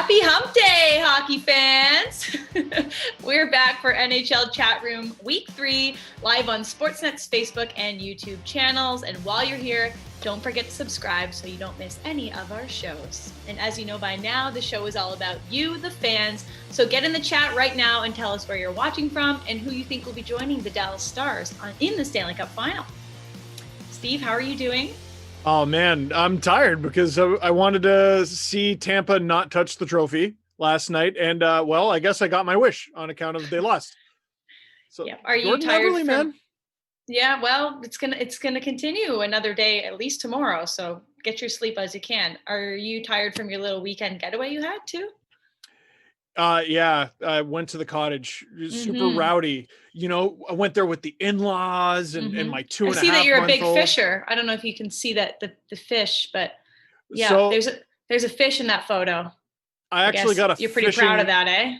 Happy Hump Day, hockey fans! We're back for NHL Chatroom Week 3, live on Sportsnet's Facebook and YouTube channels. And while you're here, don't forget to subscribe so you don't miss any of our shows. And as you know by now, the show is all about you, the fans. So get in the chat right now and tell us where you're watching from and who you think will be joining the Dallas Stars in the Stanley Cup Final. Steve, how are you doing? Oh, man, I'm tired because I wanted to see Tampa not touch the trophy last night. And, well, I guess I got my wish on account of they lost. So, yeah. Are you Jordan tired Beverly, man? Yeah, well, it's gonna continue another day, at least tomorrow. So get your sleep as you can. Are you tired from your little weekend getaway you had too? Yeah, I went to the cottage. Super rowdy. You know, I went there with the in-laws and my 2.5 month old. I see that you're a big fisher. I don't know if you can see that the fish, but yeah, so, there's a fish in that photo. I actually got a You're pretty proud of that, eh?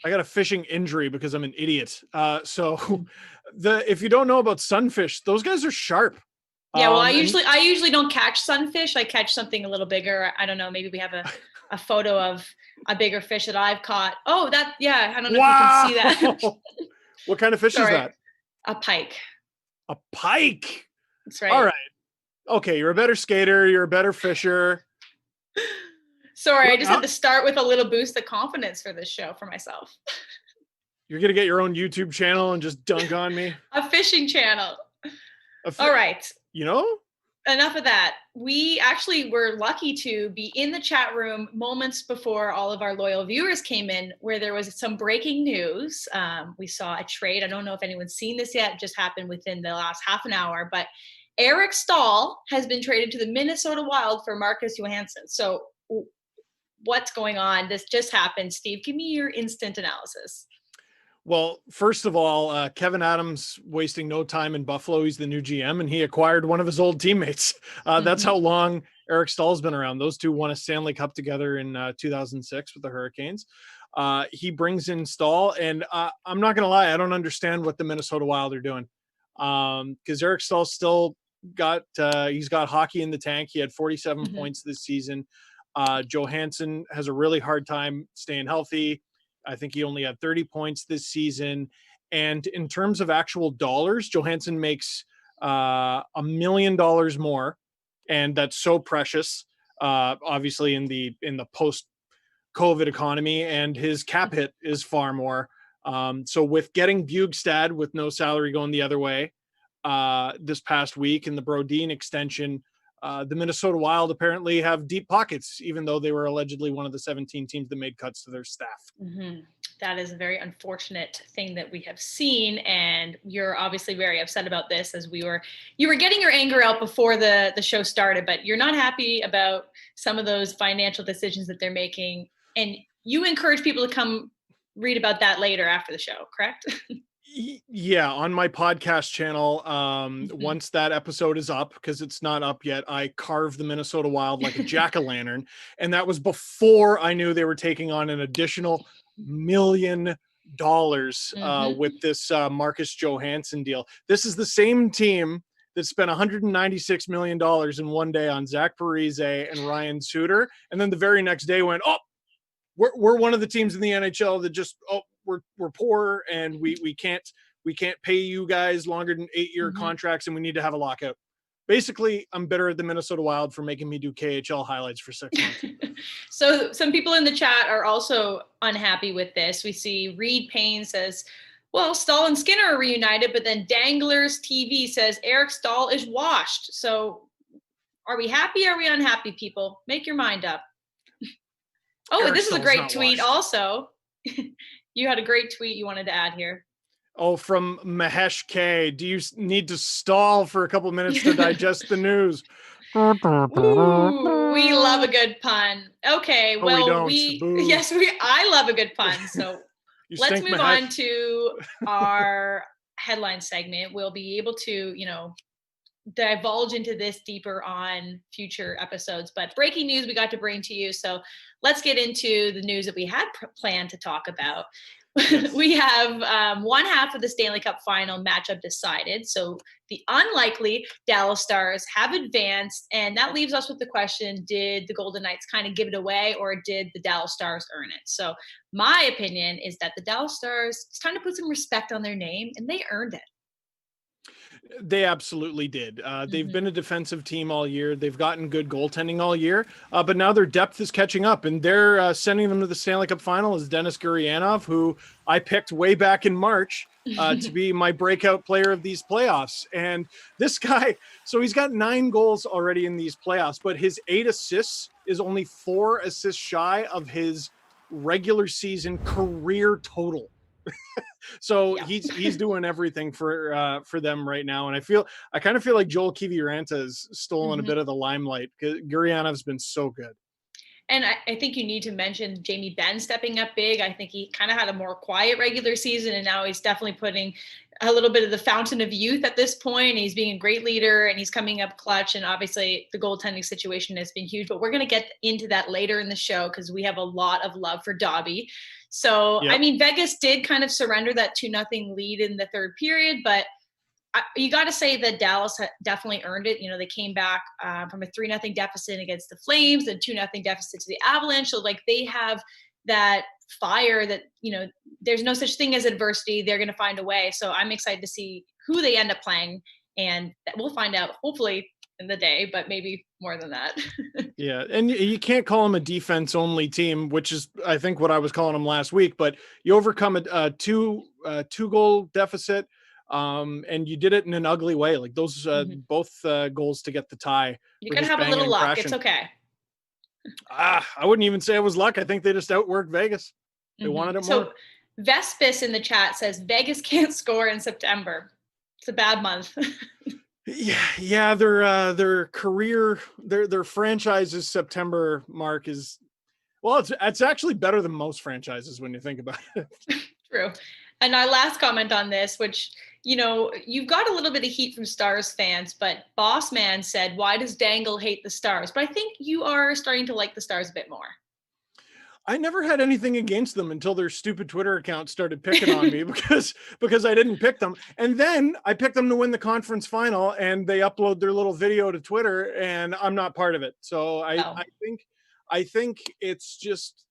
I got a fishing injury because I'm an idiot. So if you don't know about sunfish, those guys are sharp. Yeah, well, I usually don't catch sunfish. I catch something a little bigger. I don't know. Maybe we have a photo of a bigger fish that I've caught. Oh, I don't know if you can see that. What kind of fish is that? A pike. A pike. That's right. All right. Okay, you're a better skater. You're a better fisher. Sorry, I just had to start with a little boost of confidence for this show for myself. You're going to get your own YouTube channel and just dunk on me? A fishing channel. All right. You know? Enough of that. We actually were lucky to be in the chat room moments before all of our loyal viewers came in, where there was some breaking news. We saw a trade. I don't know if anyone's seen this yet. It just happened within the last half an hour. But Eric Stahl has been traded to the Minnesota Wild for Marcus Johansen. So what's going on? This just happened. Steve, give me your instant analysis. Well, first of all, Kevin Adams wasting no time in Buffalo. He's the new GM, and he acquired one of his old teammates. That's how long Eric Stahl's been around. Those two won a Stanley Cup together in 2006 with the Hurricanes. He brings in Stahl, and I'm not going to lie, I don't understand what the Minnesota Wild are doing, because Eric Stahl still he's got hockey in the tank. He had 47 points this season. Johansen has a really hard time staying healthy. I think he only had 30 points this season. And in terms of actual dollars, Johansen makes $1 million more. And that's so precious, obviously in the post-COVID economy, and his cap hit is far more. So with getting Bjugstad with no salary going the other way this past week and the Brodin extension, the Minnesota Wild apparently have deep pockets, even though they were allegedly one of the 17 teams that made cuts to their staff. That is a very unfortunate thing that we have seen, and you're obviously very upset about this, as you were getting your anger out before the show started, but you're not happy about some of those financial decisions that they're making, and you encourage people to come read about that later after the show, correct? Yeah, on my podcast channel, once that episode is up, because it's not up yet, I carved the Minnesota Wild like a jack-o'-lantern, and that was before I knew they were taking on an additional $1 million with this Marcus Johansen deal. This is the same team that spent $196 million in one day on Zach Parise and Ryan Suter, and then the very next day went, we're one of the teams in the NHL that just we're poor and we can't pay you guys longer than 8-year contracts, and we need to have a lockout. Basically, I'm bitter at the Minnesota Wild for making me do KHL highlights for 6 months. So some people in the chat are also unhappy with this. We see Reed Payne says, well, Stahl and Skinner are reunited, but then Dangler's TV says Eric Stahl is washed. So are we happy? Are we unhappy, people? Make your mind up. Eric this Stahl's is a great tweet washed. Also. You had a great tweet you wanted to add here. Oh, from Mahesh K. Do you need to stall for a couple of minutes to digest the news? Ooh, we love a good pun. Okay, well, I love a good pun. So let's move on to our headline segment. We'll be able to, divulge into this deeper on future episodes, but breaking news we got to bring to you. So let's get into the news that we had planned to talk about. Yes. We have one half of the Stanley Cup final matchup decided. So the unlikely Dallas Stars have advanced, and that leaves us with the question, did the Golden Knights kind of give it away, or did the Dallas Stars earn it? So my opinion is that the Dallas Stars, it's time to put some respect on their name, and they earned it. They absolutely did. They've been a defensive team all year. They've gotten good goaltending all year, but now their depth is catching up, and they're sending them to the Stanley Cup final is Dennis Gurianov, who I picked way back in March to be my breakout player of these playoffs. And this guy, so he's got 9 goals already in these playoffs, but his 8 assists is only 4 assists shy of his regular season career total. So Yeah. he's doing everything for them right now, and I kind of feel like Joel Kiviranta has stolen a bit of the limelight because Gurianov's been so good. And I think you need to mention Jamie Benn stepping up big. I think he kind of had a more quiet regular season, and now he's definitely putting a little bit of the fountain of youth at this point. He's being a great leader, and he's coming up clutch. And obviously, the goaltending situation has been huge. But we're going to get into that later in the show because we have a lot of love for Dobby. So, Yep. I mean, Vegas did kind of surrender that 2-0 lead in the third period, but you got to say that Dallas definitely earned it. You know, they came back from a 3-0 deficit against the Flames, a 2-0 deficit to the Avalanche. So, like, they have that fire that, you know, there's no such thing as adversity. They're going to find a way. So I'm excited to see who they end up playing. And we'll find out hopefully in the day, but maybe more than that. Yeah. And you can't call them a defense only team, which is, I think, what I was calling them last week, but you overcome a two goal deficit. And you did it in an ugly way. Like those, both goals to get the tie. You got to have a little luck. Crashing. It's okay. I wouldn't even say it was luck. I think they just outworked Vegas. They wanted it more. So Vespis in the chat says Vegas can't score in September. It's a bad month. Yeah. Their career, their franchise's September mark is, well, it's actually better than most franchises when you think about it. True. And our last comment on this, which, you know, you've got a little bit of heat from Stars fans, but Boss Man said, why does Dangle hate the Stars? But I think you are starting to like the Stars a bit more. I never had anything against them until their stupid Twitter account started picking on me because I didn't pick them. And then I picked them to win the conference final and they upload their little video to Twitter and I'm not part of it. So I think it's just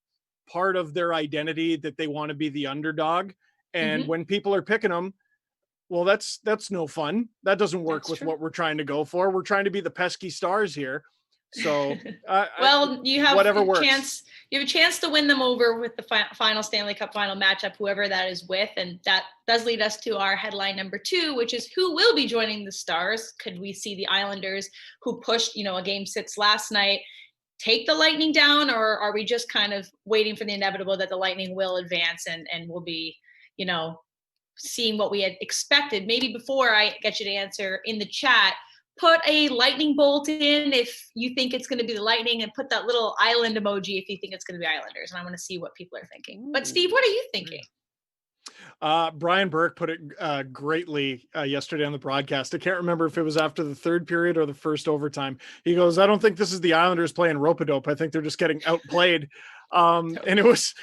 part of their identity that they want to be the underdog. And when people are picking them, well, that's no fun. That doesn't work with what we're trying to go for. We're trying to be the pesky Stars here. So, well, you have whatever a chance. You have a chance to win them over with the final Stanley Cup final matchup, whoever that is with, and that does lead us to our headline number 2, which is who will be joining the Stars. Could we see the Islanders, who pushed, a Game 6 last night, take the Lightning down, or are we just kind of waiting for the inevitable that the Lightning will advance and will be, seeing what we had expected? Maybe before I get you to answer in the chat, put a lightning bolt in if you think it's going to be the Lightning, and put that little island emoji if you think it's going to be Islanders. And I want to see what people are thinking. But Steve, what are you thinking? Brian Burke put it greatly yesterday on the broadcast. I can't remember if it was after the third period or the first overtime. He goes, I don't think this is the Islanders playing rope-a-dope. I think they're just getting outplayed. And it was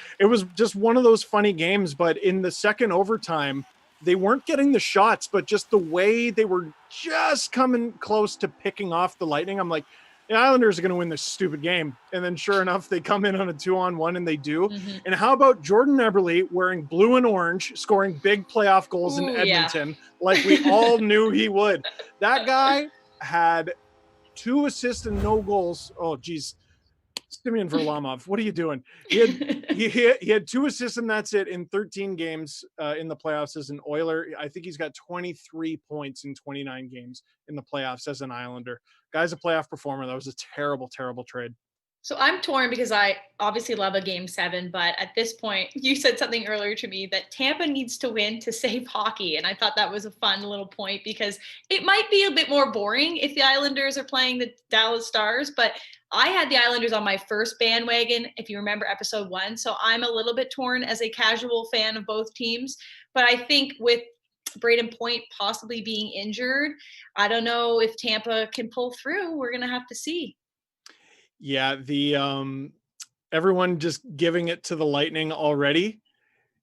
just one of those funny games. But in the second overtime, they weren't getting the shots, but just the way they were just coming close to picking off the Lightning. I'm like, the Islanders are going to win this stupid game. And then sure enough, they come in on a 2-on-1 and they do. And how about Jordan Eberle wearing blue and orange, scoring big playoff goals in Edmonton, like we all knew he would. That guy had 2 assists and no goals. Oh, geez. Simeon Varlamov, what are you doing? He had 2 assists and that's it in 13 games in the playoffs as an Oiler. I think he's got 23 points in 29 games in the playoffs as an Islander. Guy's a playoff performer. That was a terrible, terrible trade. So I'm torn because I obviously love a Game 7, but at this point, you said something earlier to me that Tampa needs to win to save hockey. And I thought that was a fun little point because it might be a bit more boring if the Islanders are playing the Dallas Stars, but I had the Islanders on my first bandwagon, if you remember episode 1. So I'm a little bit torn as a casual fan of both teams. But I think with Braden Point possibly being injured, I don't know if Tampa can pull through. We're going to have to see. Yeah, the everyone just giving it to the Lightning already.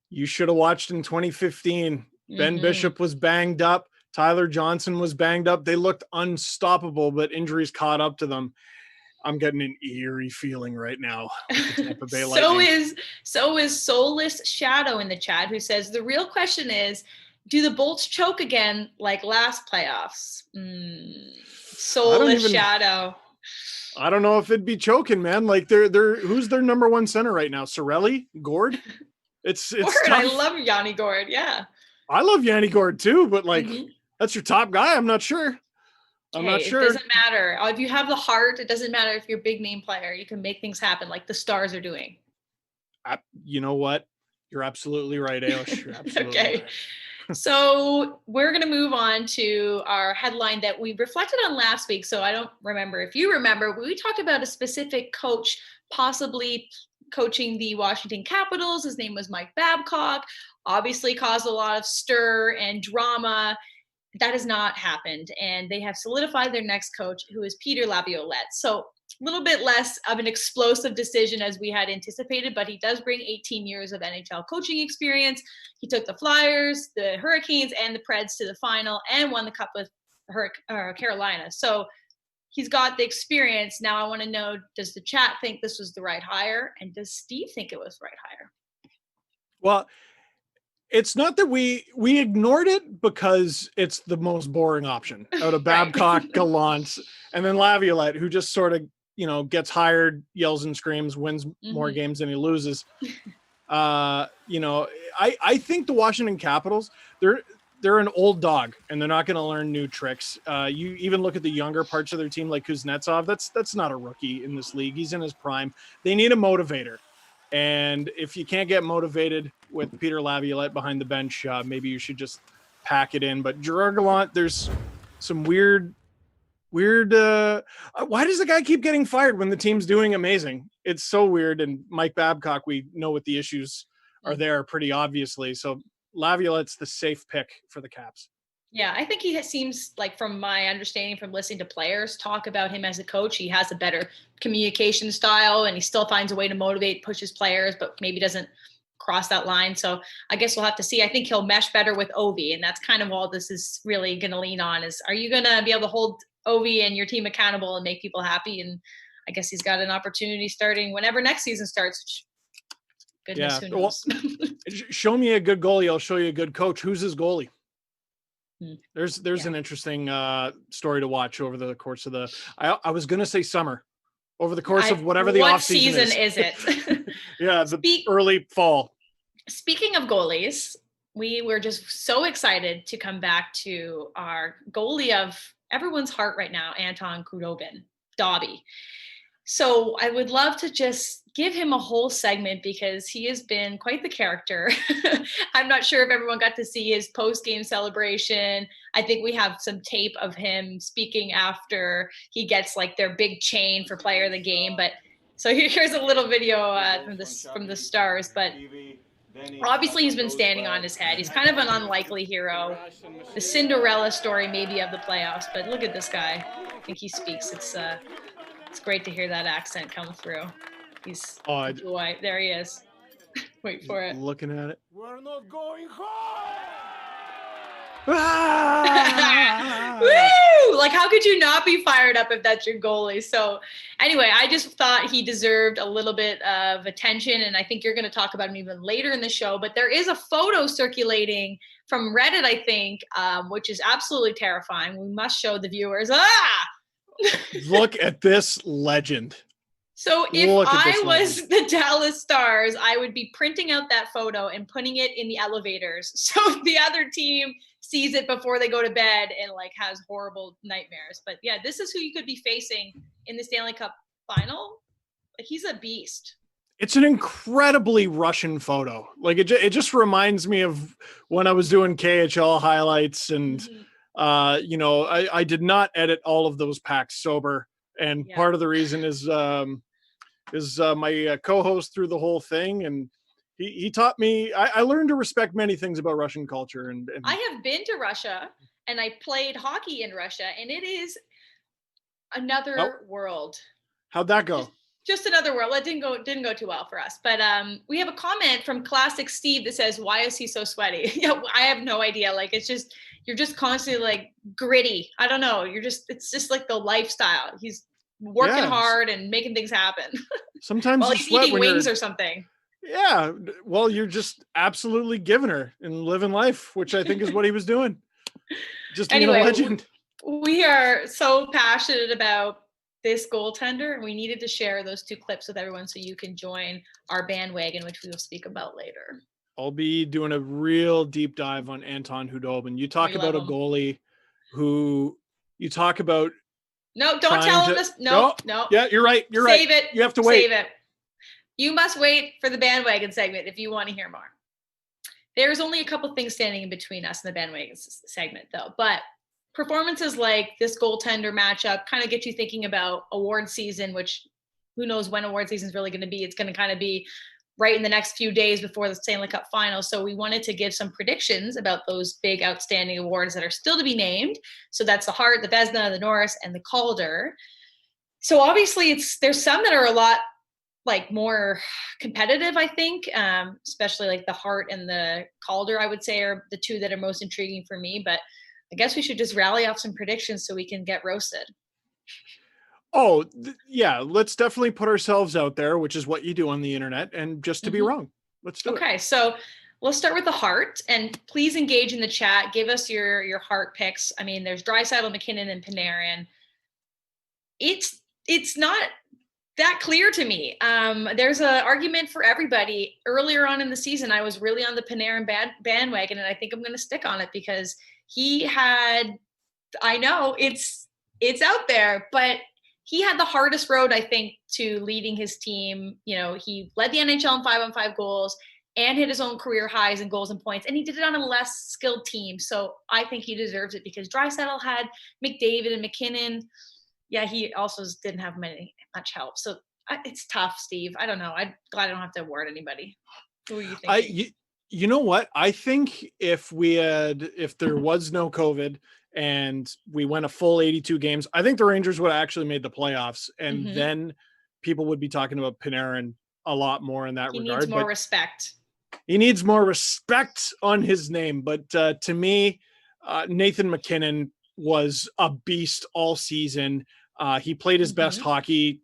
You should have watched in 2015. Ben Mhm. Bishop was banged up. Tyler Johnson was banged up. They looked unstoppable, but injuries caught up to them. I'm getting an eerie feeling right now with the Tampa Bay Lightning. So is Soulless Shadow in the chat, who says the real question is, do the Bolts choke again like last playoffs? Soulless Shadow. I don't know if it'd be choking, man. Like they're who's their number one center right now? Sorelli? Gord? It's Gord, tough. I love Yanni Gord. Yeah. I love Yanni Gord too, but like that's your top guy. I'm not sure. It doesn't matter. If you have the heart, it doesn't matter if you're a big name player. You can make things happen like the Stars are doing. You know what? You're absolutely right, Ailish. You're absolutely okay. Right. So we're going to move on to our headline that we reflected on last week. So I don't remember if you remember, we talked about a specific coach possibly coaching the Washington Capitals. His name was Mike Babcock. Obviously caused a lot of stir and drama. That has not happened. And they have solidified their next coach, who is Peter Laviolette. So a little bit less of an explosive decision as we had anticipated, but he does bring 18 years of NHL coaching experience. He took the Flyers, the Hurricanes, and the Preds to the final and won the Cup with Carolina. So he's got the experience. Now I want to know, does the chat think this was the right hire? And does Steve think it was the right hire? Well, it's not that we ignored it because it's the most boring option out of Babcock, Gallant, and then Laviolette, who just sort of, gets hired, yells and screams, wins more games than he loses. I think the Washington Capitals, they're an old dog and they're not going to learn new tricks. You even look at the younger parts of their team, like Kuznetsov. That's not a rookie in this league. He's in his prime. They need a motivator. And if you can't get motivated with Peter Laviolette behind the bench, maybe you should just pack it in. But Gerard Gallant, there's some weird. Why does the guy keep getting fired when the team's doing amazing? It's so weird. And Mike Babcock, we know what the issues are there pretty obviously. So Laviolette's the safe pick for the Caps. Yeah, I think he seems like, from my understanding from listening to players talk about him as a coach, he has a better communication style and he still finds a way to motivate, push his players, but maybe doesn't cross that line. So I guess we'll have to see. I think he'll mesh better with Ovi, and that's kind of all this is really going to lean on is, are you going to be able to hold Ovi and your team accountable and make people happy? And I guess he's got an opportunity starting whenever next season starts, which goodness, who knows? Well, show me a good goalie, I'll show you a good coach. Who's his goalie? There's an interesting story to watch over the course of the. I was going to say summer, over the course of whatever the off season is it? Yeah, the early fall. Speaking of goalies, we were just so excited to come back to our goalie of everyone's heart right now, Anton Khudobin, Dobby. So I would love to just give him a whole segment because he has been quite the character. I'm not sure if everyone got to see his post-game celebration. I think we have some tape of him speaking after he gets like their big chain for player of the game. But so here's a little video from the Stars. But obviously he's been standing on his head. He's kind of an unlikely hero. The Cinderella story maybe of the playoffs. But look at this guy. I think he speaks. It's great to hear that accent come through. He's joy. There he is. Wait for it. Looking at it. We're not going home. Woo! Like, how could you not be fired up if that's your goalie? So anyway, I just thought he deserved a little bit of attention, and I think you're going to talk about him even later in the show. But there is a photo circulating from Reddit, I think, which is absolutely terrifying. We must show the viewers. Look at this legend. So if I was the Dallas Stars, I would be printing out that photo and putting it in the elevators so the other team sees it before they go to bed and like has horrible nightmares. But yeah, this is who you could be facing in the Stanley Cup final. Like, he's a beast. It's an incredibly Russian photo. Like it just reminds me of when I was doing KHL highlights and I did not edit all of those packs sober. And part of the reason is my co-host through the whole thing. And he taught me, I learned to respect many things about Russian culture. And I have been to Russia and I played hockey in Russia, and it is another world. How'd that go? just another world. That didn't go too well for us. But we have a comment from Classic Steve that says, "Why is he so sweaty?" Yeah, I have no idea. Like, it's just, you're just constantly like gritty. I don't know. It's just like the lifestyle. He's working hard and making things happen. Sometimes while you he's sweat eating when wings you're, or something. yeah. Well, you're just absolutely giving her and living life, which I think is what he was doing. Just being a legend. We are so passionate about this goaltender, and we needed to share those 2 clips with everyone so you can join our bandwagon, which we will speak about later. I'll be doing a real deep dive on Anton Khudobin. You talk about a goalie who you talk about. No, don't tell him this. No. Yeah, you're right. Save it. You have to wait. Save it. You must wait for the bandwagon segment if you want to hear more. There's only a couple things standing in between us and the bandwagon segment, though. But performances like this goaltender matchup kind of get you thinking about award season, which who knows when award season is really going to be. It's going to kind of be right in the next few days before the Stanley Cup final. So we wanted to give some predictions about those big outstanding awards that are still to be named. So that's the Hart, the Vezina, the Norris, and the Calder. So obviously there's some that are a lot like more competitive, I think, especially like the Hart and the Calder, I would say, are the 2 that are most intriguing for me. But I guess we should just rally off some predictions so we can get roasted. Oh, yeah. Let's definitely put ourselves out there, which is what you do on the internet, and just to be wrong. Let's do it. Okay, so let's start with the Hart, and please engage in the chat. Give us your Hart picks. I mean, there's Draisaitl, McKinnon, and Panarin. It's not that clear to me. There's an argument for everybody. Earlier on in the season, I was really on the Panarin bandwagon, and I think I'm going to stick on it because he had, I know it's out there, but he had the hardest road, I think, to leading his team. You know, he led the NHL in 5-on-5 goals and hit his own career highs in goals and points, and he did it on a less skilled team. So I think he deserves it because Draisaitl had McDavid and McKinnon. Yeah, he also didn't have much help. So it's tough, Steve. I don't know. I'm glad I don't have to award anybody. Who are you thinking? You know what? I think if there was no COVID and we went a full 82 games, I think the Rangers would have actually made the playoffs. And then people would be talking about Panarin a lot more in that regard. He needs more respect. He needs more respect on his name. But to me, Nathan McKinnon was a beast all season. He played his best hockey.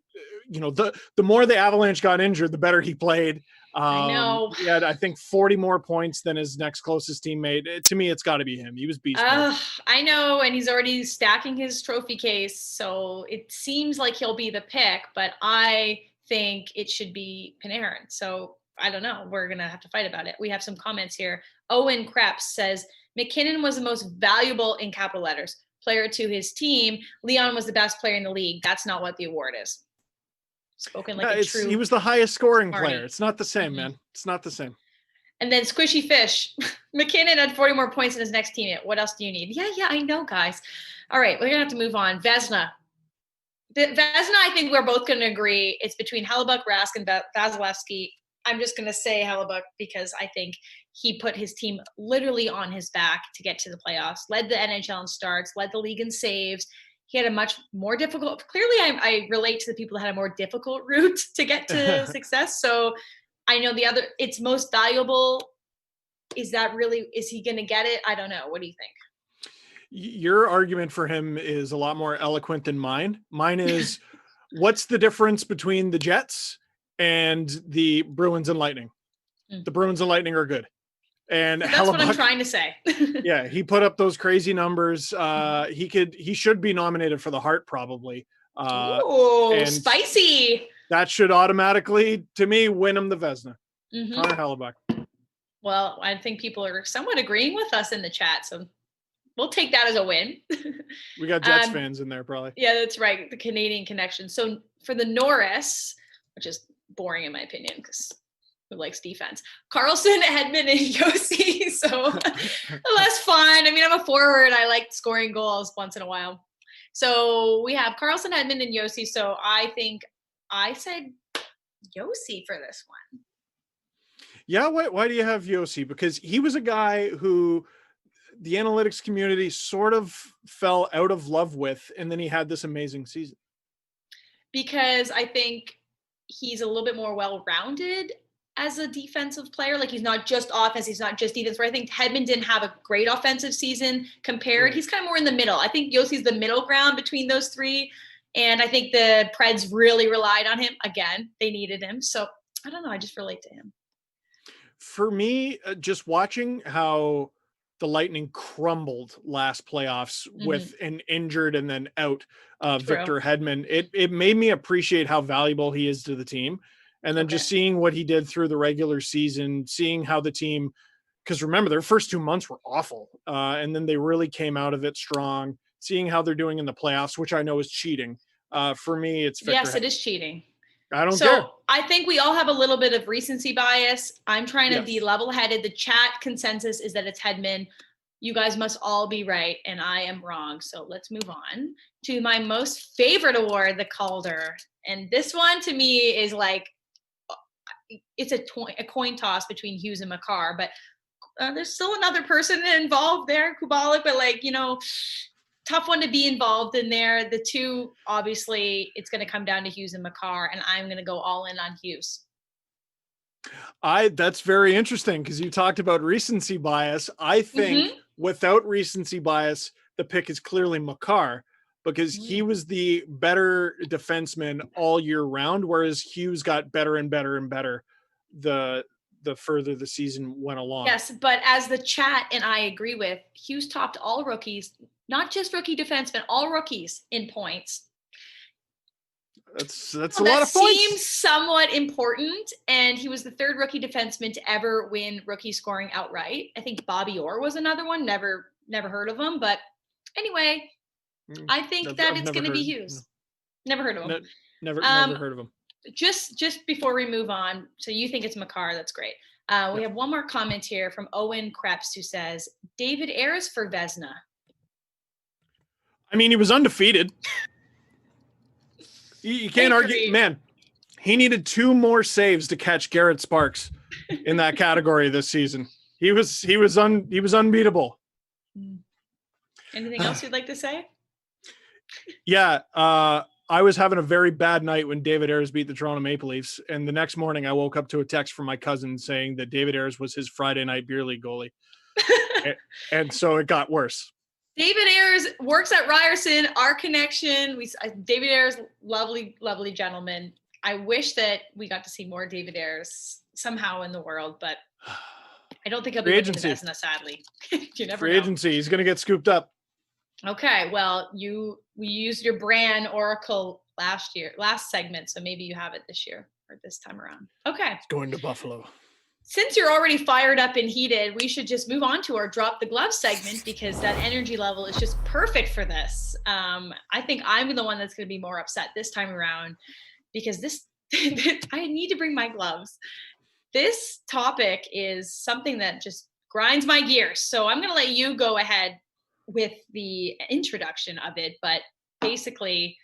You know, the more the Avalanche got injured, the better he played. I know. He had, I think, 40 more points than his next closest teammate. To me, it's got to be him. He was beast mode. I know, and he's already stacking his trophy case, so it seems like he'll be the pick, but I think it should be Panarin. So I don't know. We're going to have to fight about it. We have some comments here. Owen Krebs says, McKinnon was the most valuable, in capital letters, player to his team. Leon was the best player in the league. That's not what the award is. Spoken like a true. He was the highest scoring player. It's not the same, man. It's not the same. And then Squishy Fish. McKinnon had 40 more points than his next teammate. What else do you need? Yeah, I know, guys. All right, we're going to have to move on. Vezina. Vezina, I think we're both going to agree it's between Hellebuyck, Rask, and Vasilevsky. I'm just going to say Hellebuyck because I think he put his team literally on his back to get to the playoffs, led the NHL in starts, led the league in saves. He had a much more difficult, clearly I relate to the people that had a more difficult route to get to success. So I know it's most valuable. Is he going to get it? I don't know. What do you think? Your argument for him is a lot more eloquent than mine. Mine is, what's the difference between the Jets and the Bruins and Lightning? The Bruins and Lightning are good. And so that's what I'm trying to say. Yeah, he put up those crazy numbers. He should be nominated for the Hart probably. Spicy. That should automatically, to me, win him the Vezina. Connor Hellebuyck. Well, I think people are somewhat agreeing with us in the chat, so we'll take that as a win. We got Jets fans in there, probably. Yeah, that's right. The Canadian connection. So for the Norris, which is boring in my opinion because who likes defense? Carlson, Hedman, and Yossi. So less fun. I mean, I'm a forward. I like scoring goals once in a while. So we have Carlson, Hedman, and Yossi. So I think I said Yossi for this one. Yeah, why do you have Yossi? Because he was a guy who the analytics community sort of fell out of love with, and then he had this amazing season. Because I think he's a little bit more well-rounded as a defensive player. Like, he's not just offense, he's not just defense, where I think Hedman didn't have a great offensive season compared. Right. He's kind of more in the middle. I think Yossi's the middle ground between those three. And I think the Preds really relied on him. Again, they needed him. So I don't know. I just relate to him. For me, just watching how the Lightning crumbled last playoffs with an injured and then out Victor Hedman, it made me appreciate how valuable he is to the team. And then just seeing what he did through the regular season, seeing how the team, because remember, their first 2 months were awful. And then they really came out of it strong, seeing how they're doing in the playoffs, which I know is cheating. For me, it's Victor Yes, it is cheating. I don't care. I think we all have a little bit of recency bias. I'm trying to be level-headed. The chat consensus is that it's Hedman. You guys must all be right, and I am wrong. So let's move on to my most favorite award, the Calder. And this one to me is like, it's a coin toss between Hughes and Makar, but there's still another person involved there, Kubalik, but like, tough one to be involved in there. The two, obviously, it's going to come down to Hughes and Makar, and I'm going to go all in on Hughes. That's very interesting because you talked about recency bias. I think without recency bias, the pick is clearly Makar because he was the better defenseman all year round, whereas Hughes got better and better and better the further the season went along. Yes, but as the chat and I agree with, Hughes topped all rookies, not just rookie defensemen, all rookies in points. That's a lot of points. That seems somewhat important, and he was the third rookie defenseman to ever win rookie scoring outright. I think Bobby Orr was another one. Never heard of him, but anyway, I think it's going to be Hughes. Never heard of him. Never heard of him. Just before we move on, so you think it's Makar, that's great. We have one more comment here from Owen Krebs who says, David Ayres for Vezina. I mean, he was undefeated. You can't argue, man. He needed 2 more saves to catch Garrett Sparks in that category this season. He was unbeatable. Anything else you'd like to say? Yeah, I was having a very bad night when David Ayres beat the Toronto Maple Leafs, and the next morning I woke up to a text from my cousin saying that David Ayres was his Friday night beer league goalie, and so it got worse. David Ayres works at Ryerson, our connection. David Ayres, lovely, lovely gentleman. I wish that we got to see more David Ayres somehow in the world, but I don't think he'll be with the Vezina, sadly. You never know. Free agency. He's going to get scooped up. Okay, well, we used your brand Oracle last segment, so maybe you have it this year or this time around. Okay. It's going to Buffalo. Since you're already fired up and heated, we should just move on to our Drop the Glove segment because that energy level is just perfect for this. I think I'm the one that's going to be more upset this time around because I need to bring my gloves. This topic is something that just grinds my gears. So I'm going to let you go ahead with the introduction of it. But basically,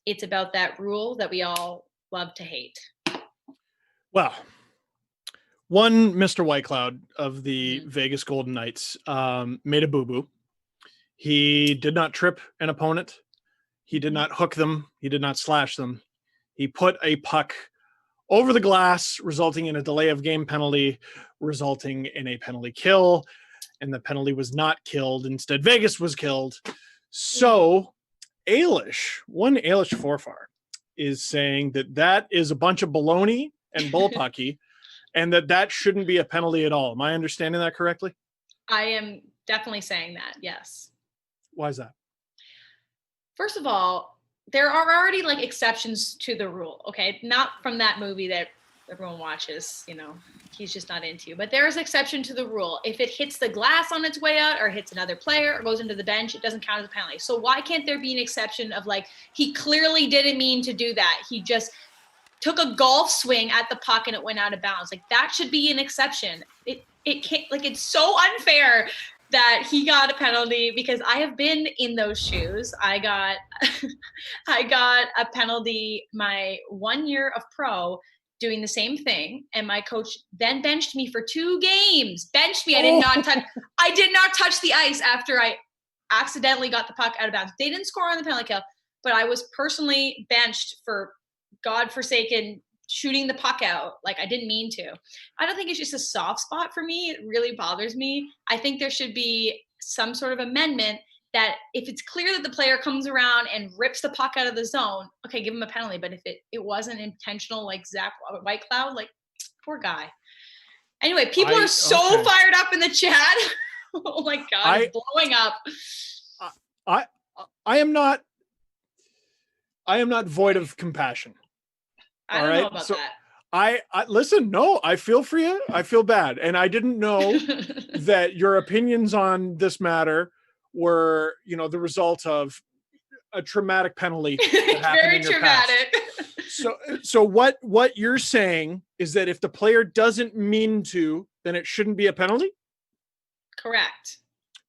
it's about that rule that we all love to hate. Well, one Mr. Whitecloud of the Vegas Golden Knights made a boo-boo. He did not trip an opponent. He did not hook them. He did not slash them. He put a puck over the glass, resulting in a delay of game penalty, resulting in a penalty kill. And the penalty was not killed. Instead, Vegas was killed. So Ailish Forfar is saying that is a bunch of baloney and bullpucky. And that shouldn't be a penalty at all. Am I understanding that correctly? I am definitely saying that, yes. Why is that? First of all, there are already like exceptions to the rule, okay? Not from that movie that everyone watches, he's just not into. But there is exception to the rule. If it hits the glass on its way out or hits another player or goes into the bench, it doesn't count as a penalty. So why can't there be an exception of like, he clearly didn't mean to do that. He just took a golf swing at the puck and it went out of bounds. Like that should be an exception. It can't, like, it's so unfair that he got a penalty because I have been in those shoes. I got a penalty my 1 year of pro doing the same thing. And my coach then benched me for 2 games. Benched me. I did not touch the ice after I accidentally got the puck out of bounds. They didn't score on the penalty kill, but I was personally benched for godforsaken shooting the puck out. Like, I didn't mean to. I don't think it's just a soft spot for me. It really bothers me. I think there should be some sort of amendment that if it's clear that the player comes around and rips the puck out of the zone, okay, give him a penalty. But if it wasn't intentional, like Zach Whitecloud, like, poor guy. Anyway, people are so fired up in the chat. Oh my God, it's blowing up. I am not void of compassion. I don't know about that. I listen, no, I feel for you. I feel bad. And I didn't know that your opinions on this matter were, the result of a traumatic penalty. That happened Very in your traumatic. Past. So what you're saying is that if the player doesn't mean to, then it shouldn't be a penalty? Correct.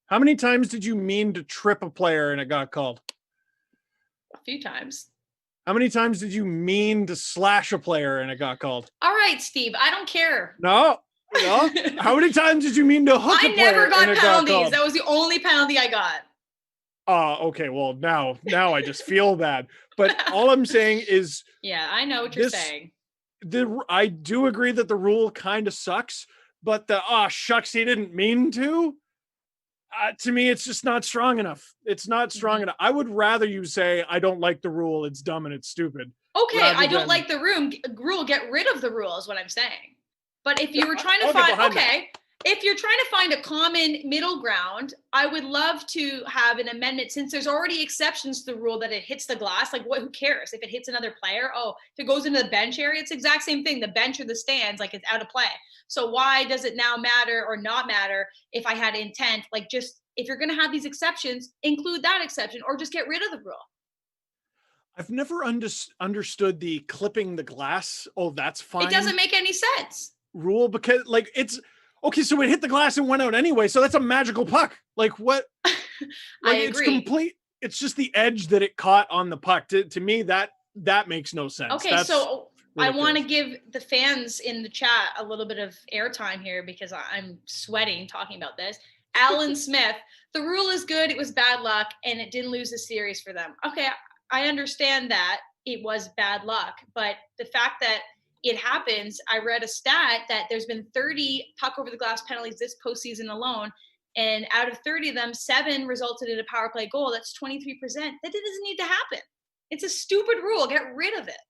How many times did you mean to trip a player and it got called? A few times. How many times did you mean to slash a player and it got called? All right, Steve, I don't care. No. How many times did you mean to hook a player? I never got and penalties. That was the only penalty I got. Okay. Well, now I just feel bad. But all I'm saying is, yeah, I know what you're saying. I do agree that the rule kind of sucks, but shucks, he didn't mean to. To me, it's just not strong enough. It's not strong enough. I would rather you say, I don't like the rule. It's dumb and it's stupid. Okay, I don't like the rule. Get rid of the rule is what I'm saying. But if you were trying to if you're trying to find a common middle ground, I would love to have an amendment since there's already exceptions to the rule that it hits the glass. Like, who cares if it hits another player? Oh, if it goes into the bench area, it's the exact same thing. The bench or the stands, like, it's out of play. So why does it now matter or not matter if I had intent? Like, just if you're going to have these exceptions, include that exception or just get rid of the rule. I've never understood the clipping the glass. Oh, that's fine. It doesn't make any sense. Rule, because like it's okay. So it hit the glass and went out anyway. So that's a magical puck. Like what? I agree. It's complete. It's just the edge that it caught on the puck. To me, that makes no sense. Okay, so I want to give the fans in the chat a little bit of airtime here because I'm sweating talking about this. Alan Smith, the rule is good. It was bad luck and it didn't lose the series for them. Okay, I understand that it was bad luck, but the fact that it happens, I read a stat that there's been 30 puck over the glass penalties this postseason alone. And out of 30 of them, 7 resulted in a power play goal. That's 23%. That doesn't need to happen. It's a stupid rule. Get rid of it.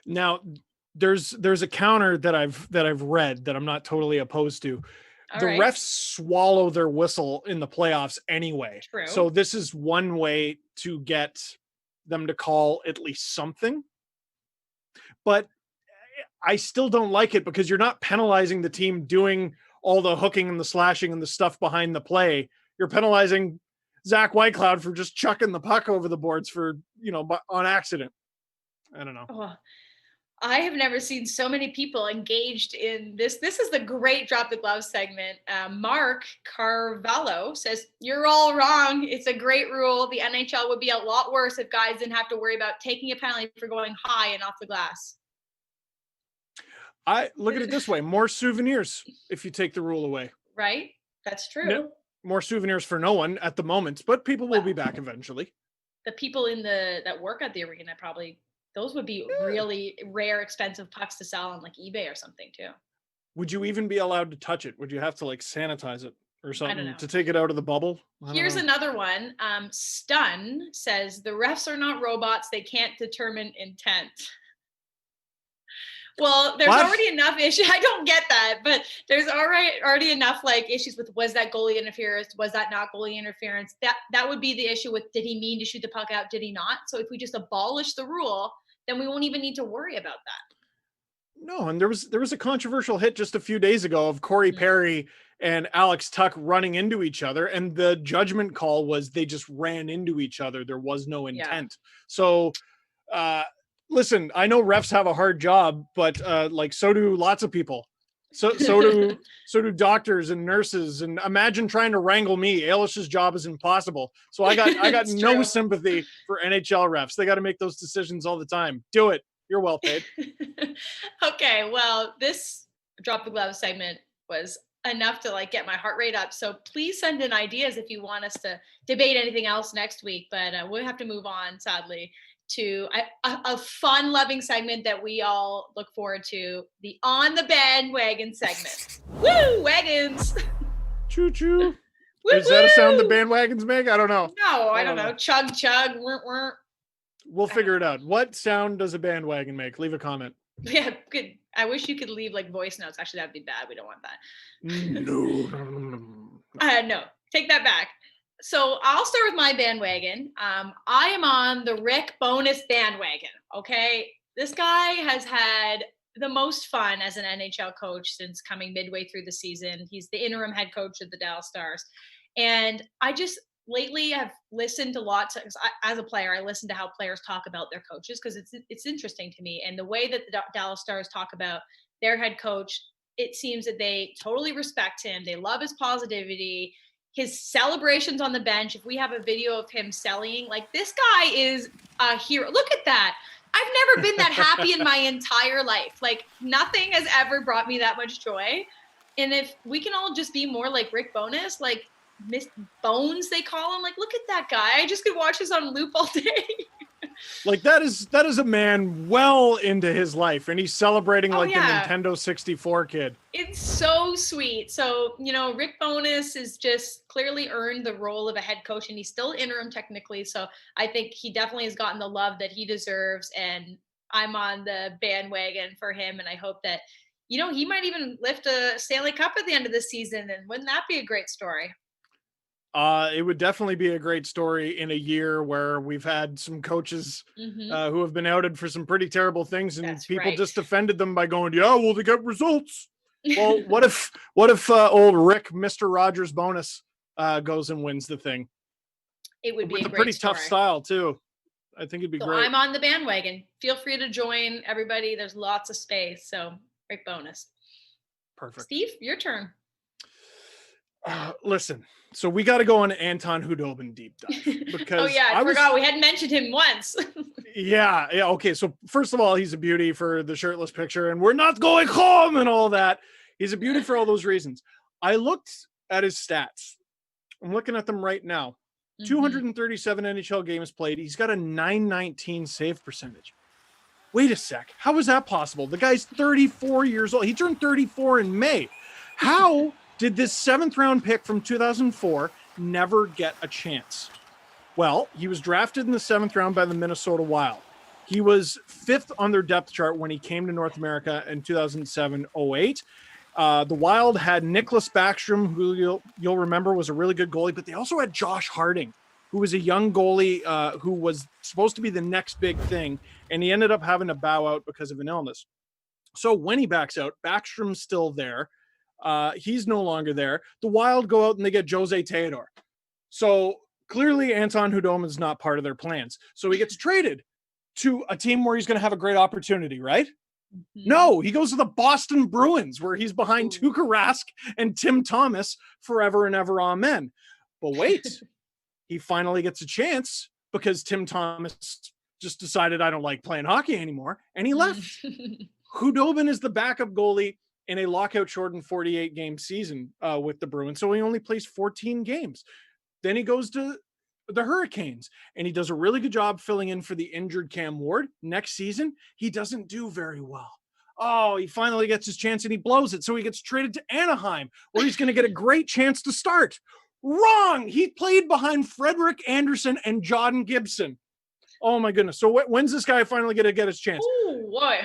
Now, there's a counter that I've read that I'm not totally opposed to. The refs swallow their whistle in the playoffs anyway. True. So this is one way to get them to call at least something. But I still don't like it because you're not penalizing the team doing all the hooking and the slashing and the stuff behind the play. You're penalizing Zach Whitecloud for just chucking the puck over the boards for, on accident. I don't know. Oh, I have never seen so many people engaged in this. This is the great Drop the Glove segment. Mark Carvalho says, you're all wrong. It's a great rule. The NHL would be a lot worse if guys didn't have to worry about taking a penalty for going high and off the glass. I look at it this way, more souvenirs if you take the rule away. Right? That's true. No, more souvenirs for no one at the moment, but people will be back eventually. The people that work at the arena probably, those would be really rare, expensive pucks to sell on like eBay or something too. Would you even be allowed to touch it? Would you have to like sanitize it or something to take it out of the bubble? Here's another one. Stun says the refs are not robots. They can't determine intent. Well, there's already enough issues. I don't get that, but there's already enough like issues with was that goalie interference? Was that not goalie interference? That would be the issue with did he mean to shoot the puck out? Did he not? So if we just abolish the rule, then we won't even need to worry about that. No, and there was a controversial hit just a few days ago of Corey Perry and Alex Tuck running into each other, and the judgment call was they just ran into each other. There was no intent. So listen, I know refs have a hard job, but like so do lots of people. So do doctors and nurses. And imagine trying to wrangle me. Ailish's job is impossible. So I got no sympathy for NHL refs. They got to make those decisions all the time. Do it. You're well paid. Okay, well, this Drop the Glove segment was enough to like get my heart rate up. So please send in ideas if you want us to debate anything else next week. But we'll have to move on, sadly. to a fun-loving segment that we all look forward to, the On the Bandwagon segment. Woo, wagons! Choo-choo. Is that a sound the bandwagons make? I don't know. No, I don't know. Chug, chug, We'll figure it out. What sound does a bandwagon make? Leave a comment. Yeah, good. I wish you could leave like voice notes. Actually, that'd be bad. We don't want that. No, take that back. So I'll start with my bandwagon. I am on the Rick Bowness bandwagon. Okay. This guy has had the most fun as an NHL coach since coming midway through the season. He's the interim head coach of the Dallas Stars. And I just lately have listened to lots of, as a player, I listen to how players talk about their coaches because it's interesting to me. And the way that the Dallas Stars talk about their head coach, it seems that they totally respect him. They love his positivity, his celebrations on the bench. If we have a video of him selling, like, this guy is a hero. Look at that. I've never been that happy in my entire life. Like, nothing has ever brought me that much joy. And if we can all just be more like Rick Bowness, like Miss Bones, they call him, like, look at that guy. I just could watch this on loop all day. Like, that is a man well into his life, and he's celebrating the Nintendo 64 kid. It's so sweet. So, Rick Bowness has just clearly earned the role of a head coach, and he's still interim technically. So I think he definitely has gotten the love that he deserves, and I'm on the bandwagon for him. And I hope that, he might even lift a Stanley Cup at the end of the season. And wouldn't that be a great story? It would definitely be a great story in a year where we've had some coaches who have been outed for some pretty terrible things, and people just defended them by going, "Yeah, well, they get results." Well, what if old Rick, Mr. Rogers Bonus, goes and wins the thing? It would be with a pretty tough style too. I think it'd be great. I'm on the bandwagon. Feel free to join, everybody. There's lots of space. So Rick Bowness. Perfect. Steve, your turn. Listen, so we got to go on Anton Khudobin deep dive because I forgot we hadn't mentioned him once. Yeah. Okay. So first of all, he's a beauty for the shirtless picture, and we're not going home and all that. He's a beauty for all those reasons. I looked at his stats. I'm looking at them right now. 237 NHL games played. He's got a .919 save percentage. Wait a sec. How is that possible? The guy's 34 years old. He turned 34 in May. How did this 7th round pick from 2004 never get a chance? Well, he was drafted in the 7th round by the Minnesota Wild. He was 5th on their depth chart when he came to North America in 2007-08. The Wild had Nicholas Backstrom, who you'll remember was a really good goalie, but they also had Josh Harding, who was a young goalie who was supposed to be the next big thing, and he ended up having to bow out because of an illness. So when he backs out, Backstrom's still there. He's no longer there. The Wild go out and they get Jose Theodore. So clearly Anton Khudobin's not part of their plans. So he gets traded to a team where he's going to have a great opportunity, right? No, he goes to the Boston Bruins, where he's behind Tuukka Rask and Tim Thomas forever and ever, amen. But wait, he finally gets a chance because Tim Thomas just decided, I don't like playing hockey anymore, and he left. Khudobin is the backup goalie in a lockout-shortened 48-game season with the Bruins, so he only plays 14 games. Then he goes to the Hurricanes, and he does a really good job filling in for the injured Cam Ward. Next season, he doesn't do very well. Oh, he finally gets his chance, and he blows it, so he gets traded to Anaheim, where he's going to get a great chance to start. Wrong! He played behind Frederick Anderson and Jordan Gibson. Oh, my goodness. So when's this guy finally going to get his chance? Oh, what?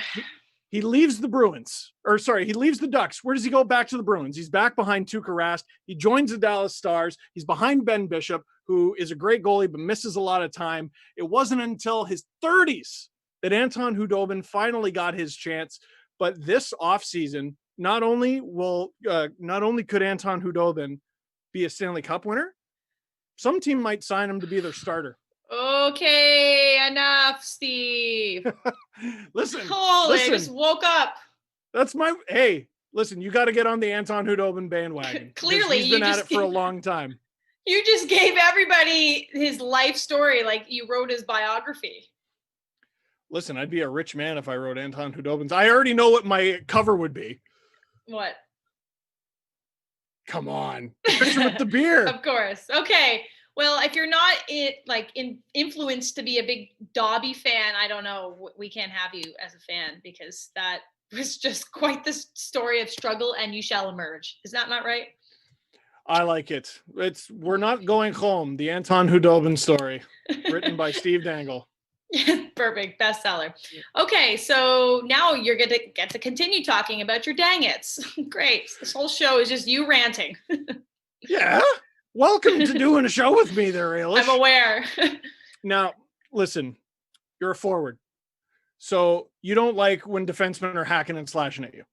He leaves the Bruins, he leaves the Ducks. Where does he go? Back to the Bruins. He's back behind Tuukka Rask. He joins the Dallas Stars. He's behind Ben Bishop, who is a great goalie, but misses a lot of time. It wasn't until his 30s that Anton Khudobin finally got his chance. But this offseason, not only could Anton Khudobin be a Stanley Cup winner, some team might sign him to be their starter. Okay, enough, Steve. Listen, I just woke up. Listen, you got to get on the Anton Khudobin bandwagon. Clearly, he's been at it for a long time. You just gave everybody his life story, like you wrote his biography. Listen, I'd be a rich man if I wrote Anton Khudobin's. I already know what my cover would be. What? Come on. Picture with the beer. Of course. Okay. Well, if you're not influenced to be a big Dobby fan, I don't know. We can't have you as a fan because that was just quite the story of struggle, and you shall emerge. Is that not right? I like it. We're not going home. The Anton Khudobin story, written by Steve Dangle. Perfect. Bestseller. Okay, so now you're going to get to continue talking about your dang its. Great. This whole show is just you ranting. Yeah. Welcome to doing a show with me there, Ailish. I'm aware. Now, listen, you're a forward. So you don't like when defensemen are hacking and slashing at you,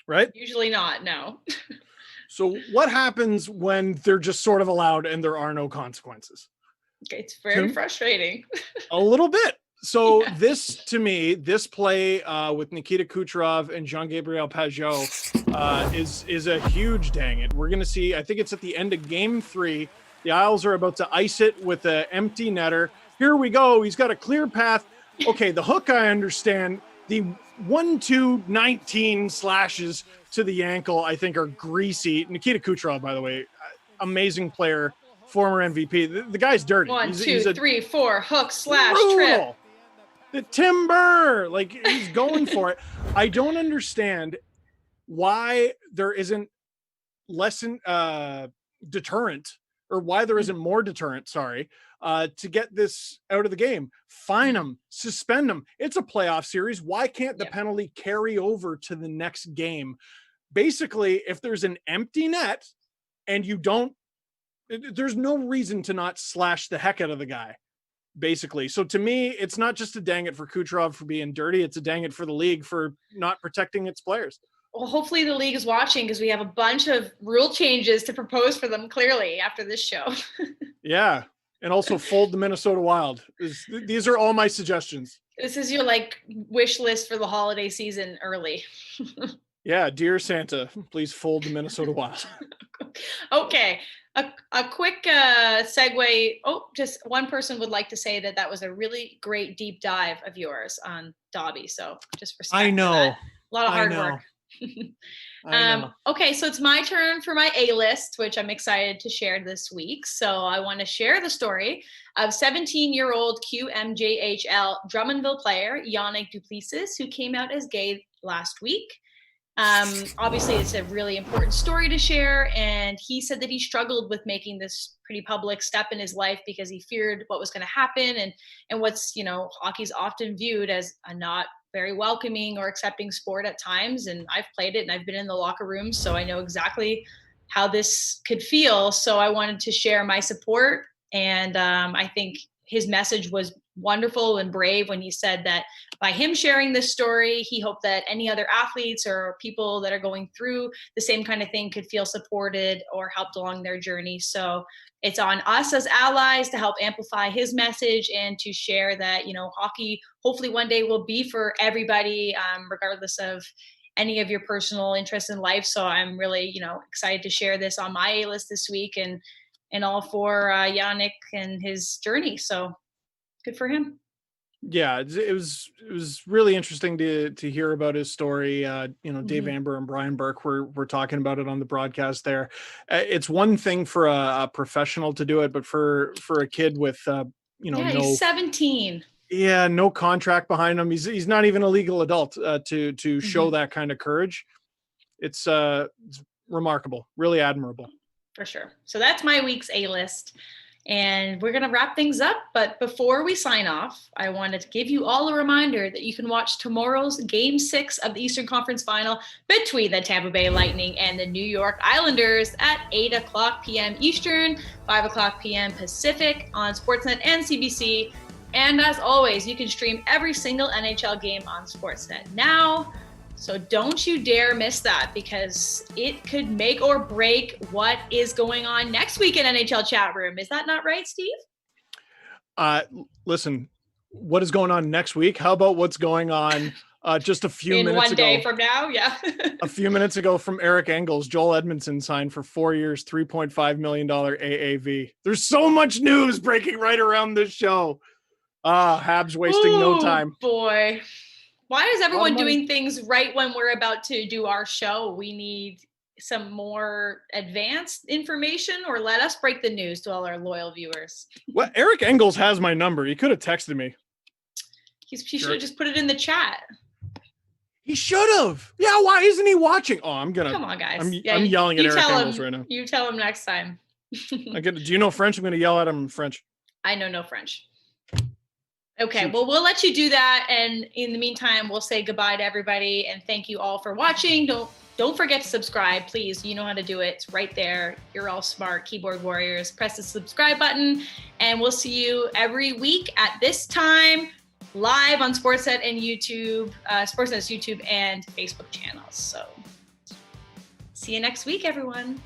right? Usually not, no. So what happens when they're just sort of allowed and there are no consequences? Okay, it's very frustrating. A little bit. So this, to me, this play with Nikita Kucherov and Jean-Gabriel Pageau is a huge dang it. We're going to see, I think it's at the end of game 3. The Isles are about to ice it with an empty netter. Here we go. He's got a clear path. Okay, the hook, I understand. The 1-2-19 slashes to the ankle, I think, are greasy. Nikita Kucherov, by the way, amazing player, former MVP. The guy's dirty. 1, 2, 3, 4, hook, slash, brutal. trip. The timber, like he's going for it. I don't understand why there isn't less deterrent, or why there isn't more deterrent, to get this out of the game. Fine them, suspend them. It's a playoff series. Why can't the penalty carry over to the next game? Basically, if there's an empty net and you don't, there's no reason to not slash the heck out of the guy, basically. So to me, it's not just a dang it for Kucherov for being dirty. It's a dang it for the league for not protecting its players. Well, hopefully the league is watching because we have a bunch of rule changes to propose for them clearly after this show. Yeah. And also fold the Minnesota Wild. These are all my suggestions. This is your wish list for the holiday season early. Yeah. Dear Santa, please fold the Minnesota Wild. Okay. A quick segue. Oh, just one person would like to say that was a really great deep dive of yours on Dobby. So just respect. I know. A lot of hard work. Okay, so it's my turn for my A-list, which I'm excited to share this week. So I want to share the story of 17-year-old QMJHL Drummondville player Yannick Duplessis, who came out as gay last week. Obviously, it's a really important story to share, and he said that he struggled with making this pretty public step in his life because he feared what was going to happen, and what's, hockey's often viewed as a not very welcoming or accepting sport at times. And I've played it and I've been in the locker room, so I know exactly how this could feel. So I wanted to share my support. And I think his message was wonderful and brave when he said that by him sharing this story, he hoped that any other athletes or people that are going through the same kind of thing could feel supported or helped along their journey. So it's on us as allies to help amplify his message and to share that, hockey hopefully one day will be for everybody, regardless of any of your personal interests in life. So I'm really, excited to share this on my A-list this week and all for Yannick and his journey. So good for him. Yeah, it was really interesting to hear about his story. Dave Amber and Brian Burke were talking about it on the broadcast there. It's one thing for a professional to do it, but for a kid with he's 17. Yeah, no contract behind him. He's not even a legal adult to show that kind of courage. It's remarkable, really admirable. For sure. So that's my week's A-list. And we're going to wrap things up. But before we sign off, I wanted to give you all a reminder that you can watch tomorrow's Game 6 of the Eastern Conference Final between the Tampa Bay Lightning and the New York Islanders at 8 o'clock p.m. Eastern, 5 o'clock p.m. Pacific on Sportsnet and CBC. And as always, you can stream every single NHL game on Sportsnet now. So don't you dare miss that, because it could make or break what is going on next week in NHL Chatroom. Is that not right, Steve? Listen, what is going on next week? How about what's going on just a few minutes ago? In 1 day from now, yeah. A few minutes ago from Eric Engels, Joel Edmondson signed for 4 years, $3.5 million AAV. There's so much news breaking right around this show. Habs wasting no time. Boy. Why is everyone doing things right when we're about to do our show? We need some more advanced information, or let us break the news to all our loyal viewers? Well, Eric Engels has my number. He could have texted me. He should have just put it in the chat. He should have. Yeah, why isn't he watching? Oh, Come on, guys. I'm yelling at Eric Engels right now. You tell him next time. Do you know French? I'm going to yell at him in French. I know no French. Okay, well, we'll let you do that. And in the meantime, we'll say goodbye to everybody. And thank you all for watching. Don't forget to subscribe, please. You know how to do it. It's right there. You're all smart keyboard warriors. Press the subscribe button. And we'll see you every week at this time, live on Sportsnet and YouTube, Sportsnet's YouTube and Facebook channels. So see you next week, everyone.